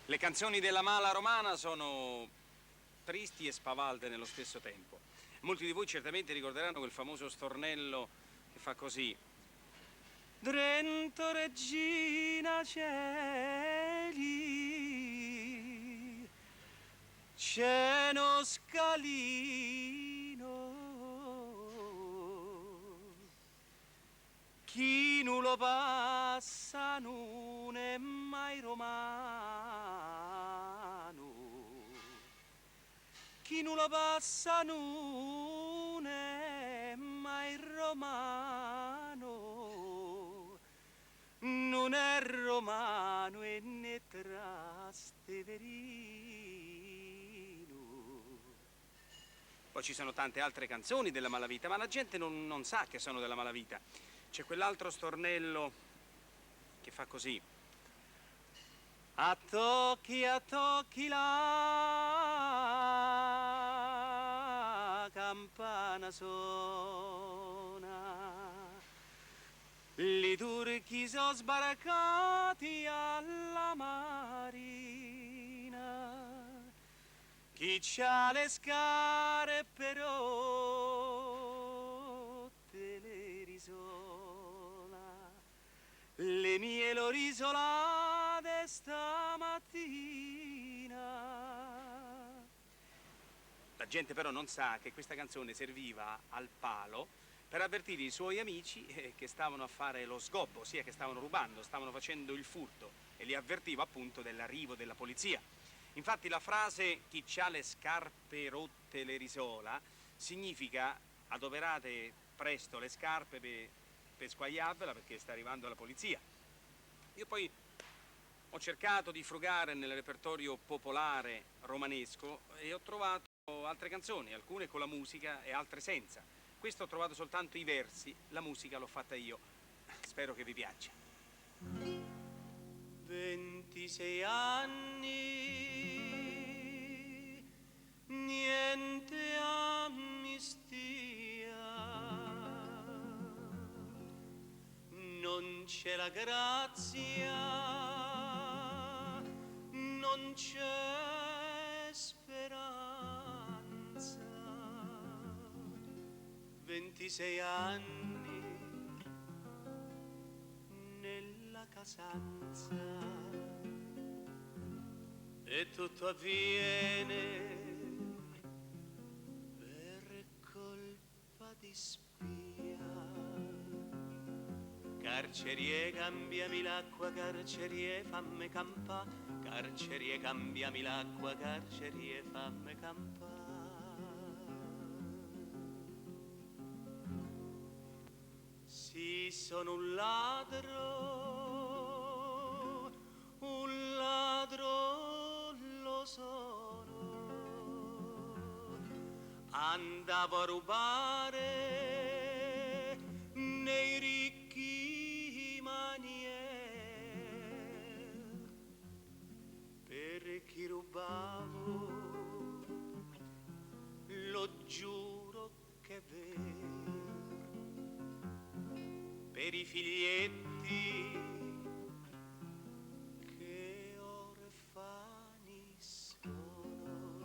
Le canzoni della mala romana sono tristi e spavalde nello stesso tempo. Molti di voi certamente ricorderanno quel famoso stornello che fa così. Drento regina cieli, cielo scalino, chi non lo passa non è mai romano, chi non lo passa non è mai romano, non è romano e né Trasteverino. Poi ci sono tante altre canzoni della malavita, ma la gente non sa che sono della malavita. C'è quell'altro stornello che fa così. A tocchi la campana suona, li turchi sono sbarcati alla marina, chi c'ha le scarpe rotte le risola, le mie l'ho risolate stamattina. La gente però non sa che questa canzone serviva al palo per avvertire i suoi amici che stavano a fare lo sgobbo, ossia che stavano rubando, stavano facendo il furto, e li avvertiva appunto dell'arrivo della polizia. Infatti la frase chi c'ha le scarpe rotte le risola significa adoperate presto le scarpe per squagliarvela perché sta arrivando la polizia. Io poi ho cercato di frugare nel repertorio popolare romanesco e ho trovato altre canzoni, alcune con la musica e altre senza. Questo ho trovato soltanto i versi, la musica l'ho fatta io. Spero che vi piaccia. 26 anni, niente amnistia, non c'è la grazia, non c'è speranza. 26 anni nella casanza e tutto avviene per colpa di spia. Carcerie cambiami l'acqua, carcerie fammi campà, carcerie cambiami l'acqua, carcerie fammi campà. Sì, sono un ladro lo sono, andavo a rubare nei ricchi manier, per chi rubavo lo giuro che è vero, per i figlietti che orfani sono.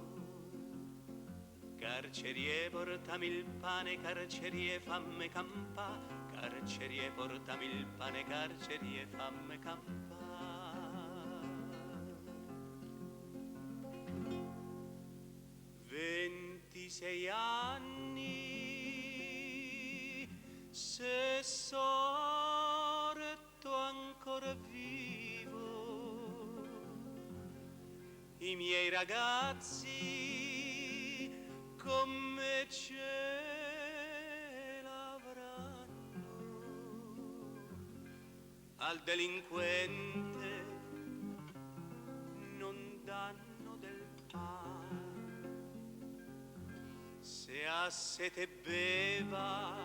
Carcerie portami il pane, carcerie fammi campà, carcerie portami il pane, carcerie fammi campà. 26 anni, se sorto ancora vivo, i miei ragazzi con me ce l'avranno, al delinquente non danno del pane, se ha sete beva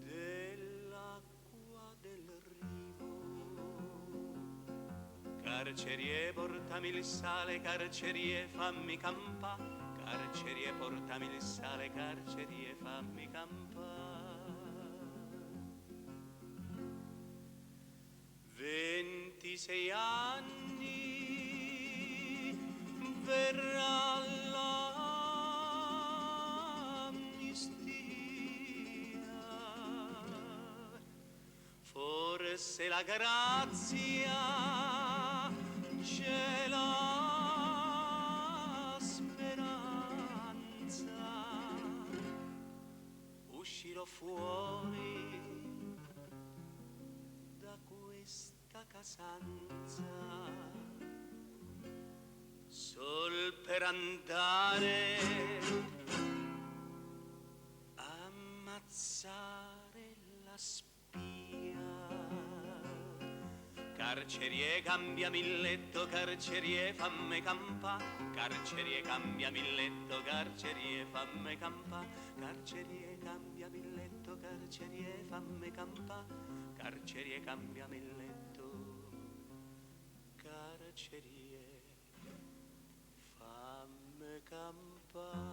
dell'acqua del Rino. Carcerie portami il sale, carcerie fammi campà, carcerie portami il sale, carcerie fammi campà. 26 anni verrà l'amnistia, forse la grazia c'è la speranza, uscirò fuori da questa casanza sol per andare a ammazzare la spia. Carcerie cambiami il letto, carcerie fammi campa, carcerie cambiami il letto, carcerie fammi campa, carcerie cambiami il letto, carcerie fammi campa, carcerie cambiami il letto, carcerie fammi campa.